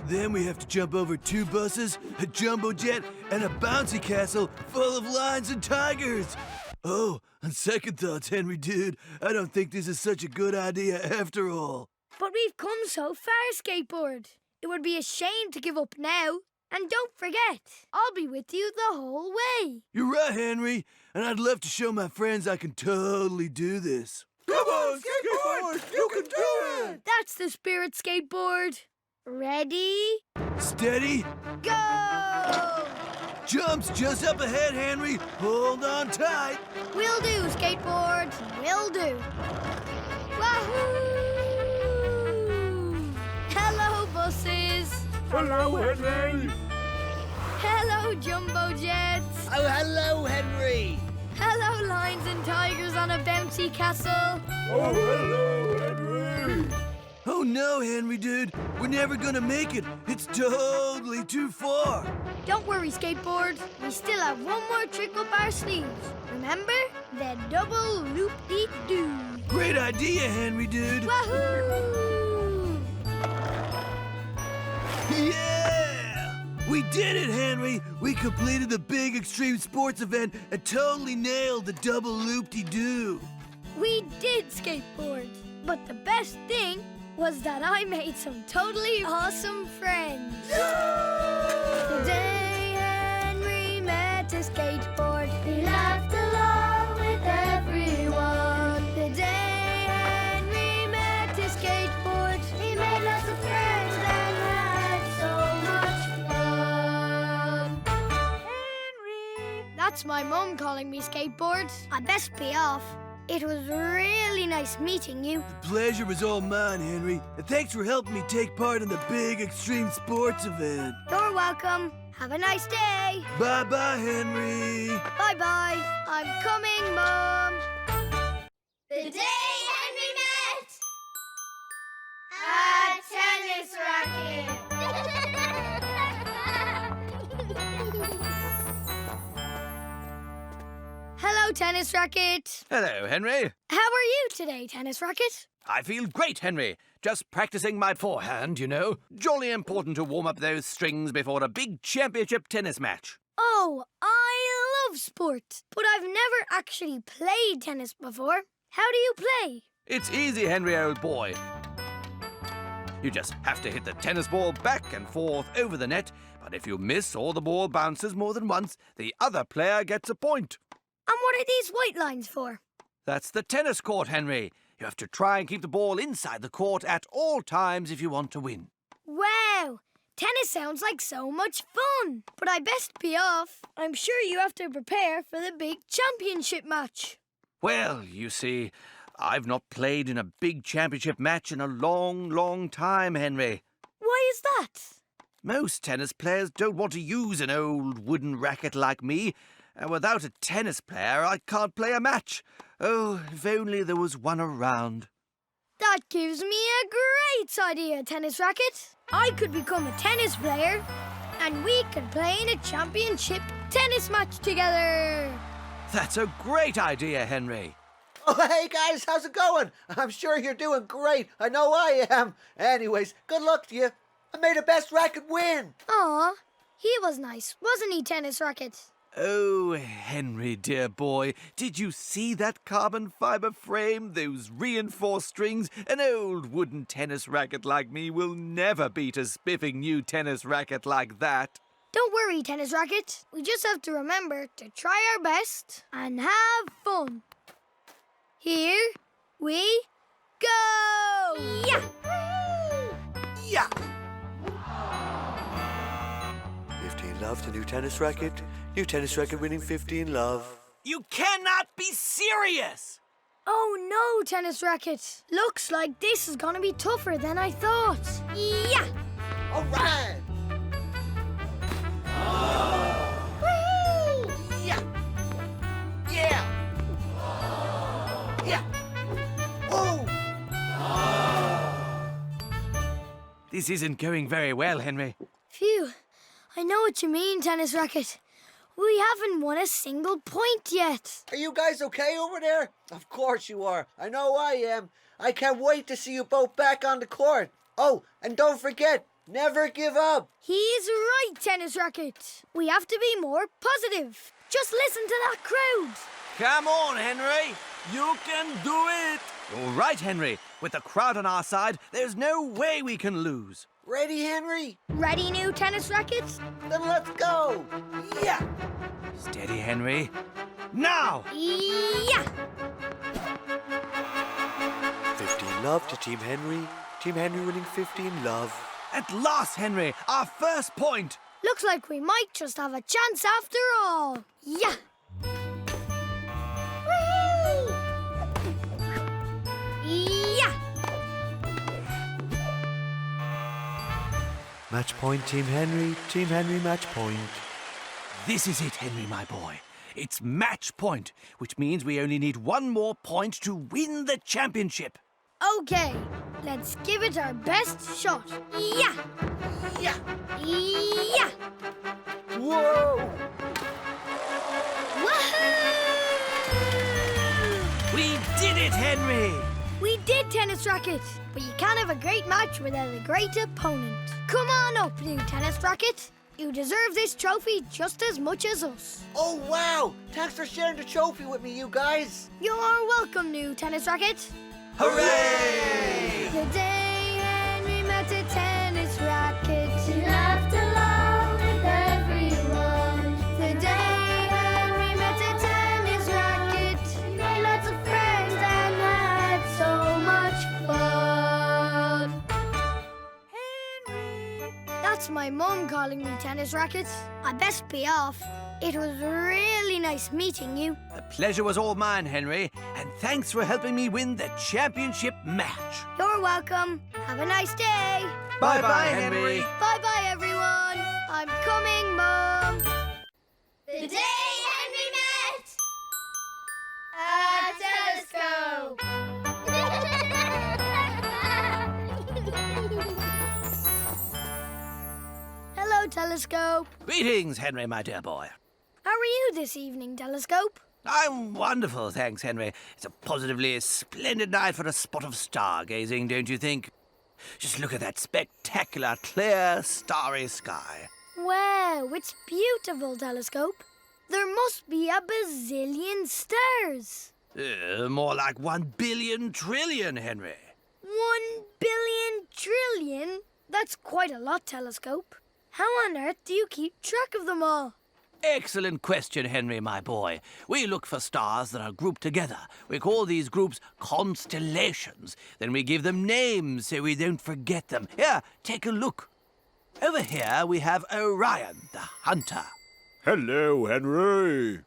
Speaker 12: Then we have to jump over 2 buses, a jumbo jet, and a bouncy castle full of lions and tigers. Oh, on second thoughts, Henry, dude, I don't think this is such a good idea after all.
Speaker 3: But we've come so far, Skateboard. It would be a shame to give up now. And don't forget, I'll be with you the whole way.
Speaker 12: You're right, Henry, and I'd love to show my friends I can totally do this.
Speaker 9: Come on, Skateboard! You can do it!
Speaker 3: That's the spirit, Skateboard. Ready?
Speaker 12: Steady.
Speaker 3: Go!
Speaker 12: Jumps just up ahead, Henry. Hold on tight.
Speaker 3: Will do, Skateboard. Will do. Wahoo! Hello, buses.
Speaker 2: Hello, Henry!
Speaker 3: Hello, jumbo jets.
Speaker 6: Oh, hello, Henry.
Speaker 3: Hello, lions and tigers on a bouncy castle.
Speaker 2: Oh, hello, Henry!
Speaker 12: Oh no, Henry, dude. We're never gonna make it. It's totally too far.
Speaker 3: Don't worry, Skateboard. We still have one more trick up our sleeves. Remember? The double loop-de-doo.
Speaker 12: Great idea, Henry, dude.
Speaker 3: Wahoo!
Speaker 12: Yeah! We did it, Henry. We completed the big extreme sports event and totally nailed the double loop-de-doo.
Speaker 3: We did, Skateboard. But the best thing was that I made some totally awesome friends. Today Henry met a skateboard. He laughed along with everyone. The day Henry met a skateboard, he made lots of friends and had so much fun. Henry! That's my mom calling me, Skateboard. I best be off. It was really nice meeting you.
Speaker 12: The pleasure was all mine, Henry. And thanks for helping me take part in the big extreme sports event.
Speaker 3: You're welcome. Have a nice day.
Speaker 12: Bye-bye, Henry.
Speaker 3: Bye-bye. I'm coming, Mom.
Speaker 10: The day Henry met a tennis racket.
Speaker 3: Hello, Tennis Racket.
Speaker 5: Hello, Henry.
Speaker 3: How are you today, Tennis Racket?
Speaker 5: I feel great, Henry. Just practicing my forehand, you know. Jolly important to warm up those strings before a big championship tennis match.
Speaker 3: Oh, I love sport, but I've never actually played tennis before. How do you play?
Speaker 5: It's easy, Henry, old boy.
Speaker 12: You just have to hit the tennis ball back and forth over the net, but if you miss or the ball bounces more than once, the other player gets a point.
Speaker 3: And what are these white lines for?
Speaker 12: That's the tennis court, Henry. You have to try and keep the ball inside the court at all times if you want to win.
Speaker 3: Wow! Tennis sounds like so much fun. But I best be off. I'm sure you have to prepare for the big championship match.
Speaker 12: Well, you see, I've not played in a big championship match in a long, long time, Henry.
Speaker 3: Why is that?
Speaker 12: Most tennis players don't want to use an old wooden racket like me, and without a tennis player, I can't play a match. Oh, if only there was one around.
Speaker 3: That gives me a great idea, tennis racket. I could become a tennis player, and we could play in a championship tennis match together.
Speaker 12: That's a great idea, Henry.
Speaker 9: Oh, hey guys, how's it going? I'm sure you're doing great. I know I am. Anyways, good luck to you. I made a best racket win.
Speaker 3: Aw, he was nice, wasn't he, tennis racket?
Speaker 12: Oh, Henry, dear boy, did you see that carbon fibre frame, those reinforced strings? An old wooden tennis racket like me will never beat a spiffing new tennis racket like that.
Speaker 3: Don't worry, tennis racket. We just have to remember to try our best and have fun. Here we go! Yeah!
Speaker 9: Yeah! 15 love to new tennis racket. New tennis racket winning 15 love.
Speaker 12: You cannot be serious!
Speaker 3: Oh no, tennis racket. Looks like this is gonna be tougher than I thought. Yeah!
Speaker 9: All right! Yeah! Yeah! Yeah! Oh!
Speaker 12: This isn't going very well, Henry.
Speaker 3: Phew. I know what you mean, tennis racket. We haven't won a single point yet.
Speaker 9: Are you guys okay over there? Of course you are. I know I am. I can't wait to see you both back on the court. Oh, and don't forget, never give up.
Speaker 3: He's right, tennis racket. We have to be more positive. Just listen to that crowd.
Speaker 12: Come on, Henry. You can do it. All right, Henry. With the crowd on our side, there's no way we can lose.
Speaker 9: Ready, Henry?
Speaker 3: Ready, new tennis rackets?
Speaker 9: Then let's go. Yeah!
Speaker 12: Steady, Henry. Now!
Speaker 3: Yeah!
Speaker 9: 15 love to Team Henry. Team Henry winning 15 love.
Speaker 12: At last, Henry, our first point.
Speaker 3: Looks like we might just have a chance after all. Yeah! Yeah!
Speaker 9: Match point, Team Henry. Team Henry, match point.
Speaker 12: This is it, Henry, my boy. It's match point, which means we only need one more point to win the championship.
Speaker 3: Okay, let's give it our best shot. Yeah!
Speaker 9: Yeah!
Speaker 3: Yeah!
Speaker 9: Whoa!
Speaker 3: Woohoo!
Speaker 12: We did it, Henry!
Speaker 3: We did, tennis racket, but you can't have a great match without a great opponent. Come on up, new tennis racket. You deserve this trophy just as much as us.
Speaker 9: Oh, wow! Thanks for sharing the trophy with me, you guys.
Speaker 3: You're welcome, new tennis racket.
Speaker 12: Hooray!
Speaker 3: The day Henry met a tennis racket, he laughed along with everyone. The day Henry met a tennis racket, he made lots of friends and had so much fun. Henry! That's my mum calling me tennis racket. I best be off. It was really nice meeting you.
Speaker 12: The pleasure was all mine, Henry, and thanks for helping me win the championship match.
Speaker 3: You're welcome. Have a nice day.
Speaker 12: Bye-bye, Henry.
Speaker 3: Bye-bye, everyone. I'm coming, Mum. The day Henry met a telescope. Hello, telescope.
Speaker 12: Greetings, Henry, my dear boy.
Speaker 3: How are you this evening, telescope?
Speaker 12: I'm wonderful, thanks, Henry. It's a positively splendid night for a spot of stargazing, don't you think? Just look at that spectacular, clear, starry sky.
Speaker 3: Wow, it's beautiful, telescope. There must be a bazillion stars.
Speaker 12: More like 1 billion trillion, Henry.
Speaker 3: 1 billion trillion? That's quite a lot, Telescope. How on earth do you keep track of them all?
Speaker 12: Excellent question, Henry, my boy. We look for stars that are grouped together. We call these groups constellations. Then we give them names so we don't forget them. Here, take a look. Over here we have Orion, the hunter.
Speaker 4: Hello, Henry.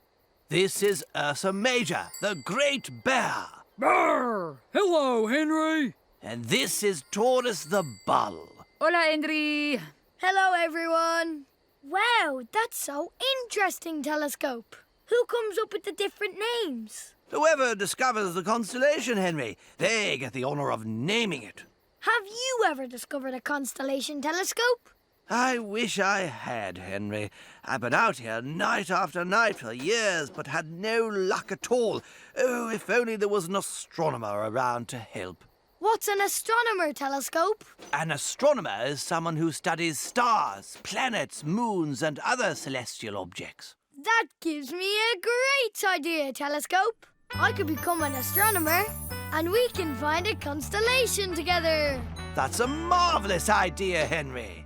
Speaker 12: This is Ursa Major, the great bear.
Speaker 5: Brr! Hello, Henry.
Speaker 12: And this is Taurus the bull.
Speaker 7: Hola, Henry.
Speaker 3: Hello, everyone. Wow, that's so interesting, Telescope. Who comes up with the different names?
Speaker 12: Whoever discovers the constellation, Henry, they get the honor of naming it.
Speaker 3: Have you ever discovered a constellation, Telescope?
Speaker 12: I wish I had, Henry. I've been out here night after night for years, but had no luck at all. Oh, if only there was an astronomer around to help.
Speaker 3: What's an astronomer, Telescope?
Speaker 12: An astronomer is someone who studies stars, planets, moons, and other celestial objects.
Speaker 3: That gives me a great idea, Telescope. I could become an astronomer, and we can find a constellation together.
Speaker 12: That's a marvelous idea, Henry.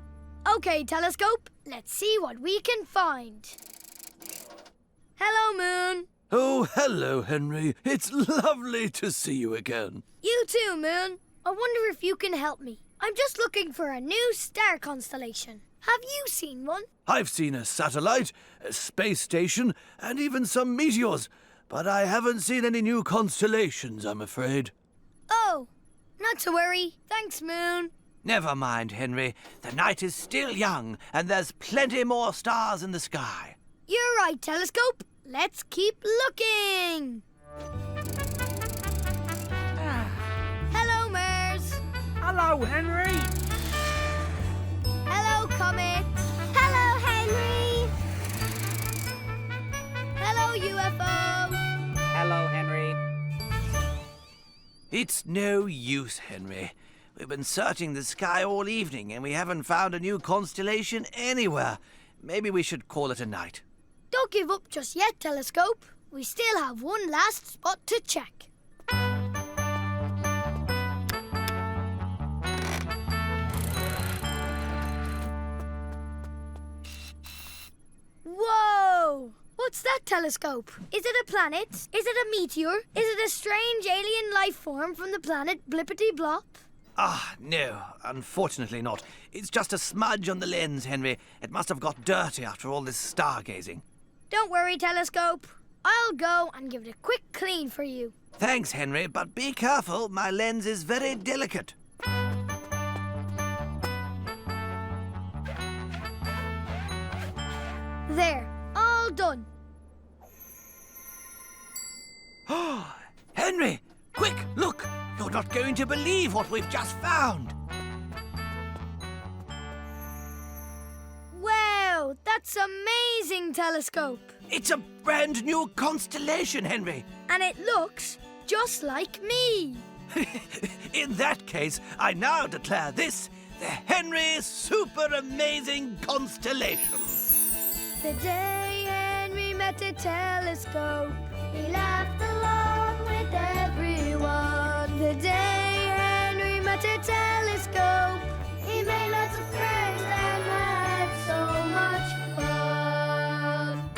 Speaker 3: Okay, Telescope, let's see what we can find. Hello, Moon.
Speaker 12: Oh, hello, Henry. It's lovely to see you again.
Speaker 3: You too, Moon. I wonder if you can help me. I'm just looking for a new star constellation. Have you seen one?
Speaker 12: I've seen a satellite, a space station, and even some meteors, but I haven't seen any new constellations, I'm afraid.
Speaker 3: Oh, not to worry. Thanks, Moon.
Speaker 12: Never mind, Henry. The night is still young, and there's plenty more stars in the sky.
Speaker 3: You're right, Telescope. Let's keep looking. Hello, Mars.
Speaker 2: Hello, Henry.
Speaker 3: Hello, Comet.
Speaker 10: Hello, Henry.
Speaker 3: Hello, UFO.
Speaker 2: Hello, Henry.
Speaker 12: It's no use, Henry. We've been searching the sky all evening, and we haven't found a new constellation anywhere. Maybe we should call it a night.
Speaker 3: Don't give up just yet, Telescope. We still have one last spot to check. Whoa! What's that, Telescope? Is it a planet? Is it a meteor? Is it a strange alien life form from the planet Blippity Blop?
Speaker 12: Ah, no, unfortunately not. It's just a smudge on the lens, Henry. It must have got dirty after all this stargazing.
Speaker 3: Don't worry, Telescope. I'll go and give it a quick clean for you.
Speaker 12: Thanks, Henry, but be careful. My lens is very delicate.
Speaker 3: There, all done.
Speaker 12: Henry, quick, look! You're not going to believe what we've just found.
Speaker 3: Wow, that's amazing, Telescope.
Speaker 12: It's a brand new constellation, Henry.
Speaker 3: And it looks just like me.
Speaker 12: In that case, I now declare this the Henry Super Amazing Constellation.
Speaker 3: The day Henry met a telescope,
Speaker 10: He laughed along with everyone.
Speaker 3: the day Henry met a telescope,
Speaker 10: He made lots of friends and had so much fun.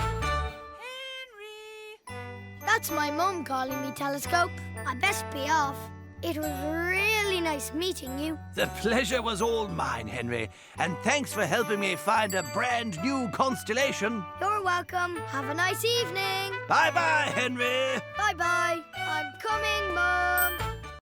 Speaker 3: that's my mum calling me Telescope. I best be off. It was really nice meeting you.
Speaker 12: The pleasure was all mine, Henry, and thanks for helping me find a brand new constellation.
Speaker 3: You're welcome. Have a nice evening.
Speaker 12: Bye-bye, Henry.
Speaker 3: Bye-bye. I'm coming, Mum.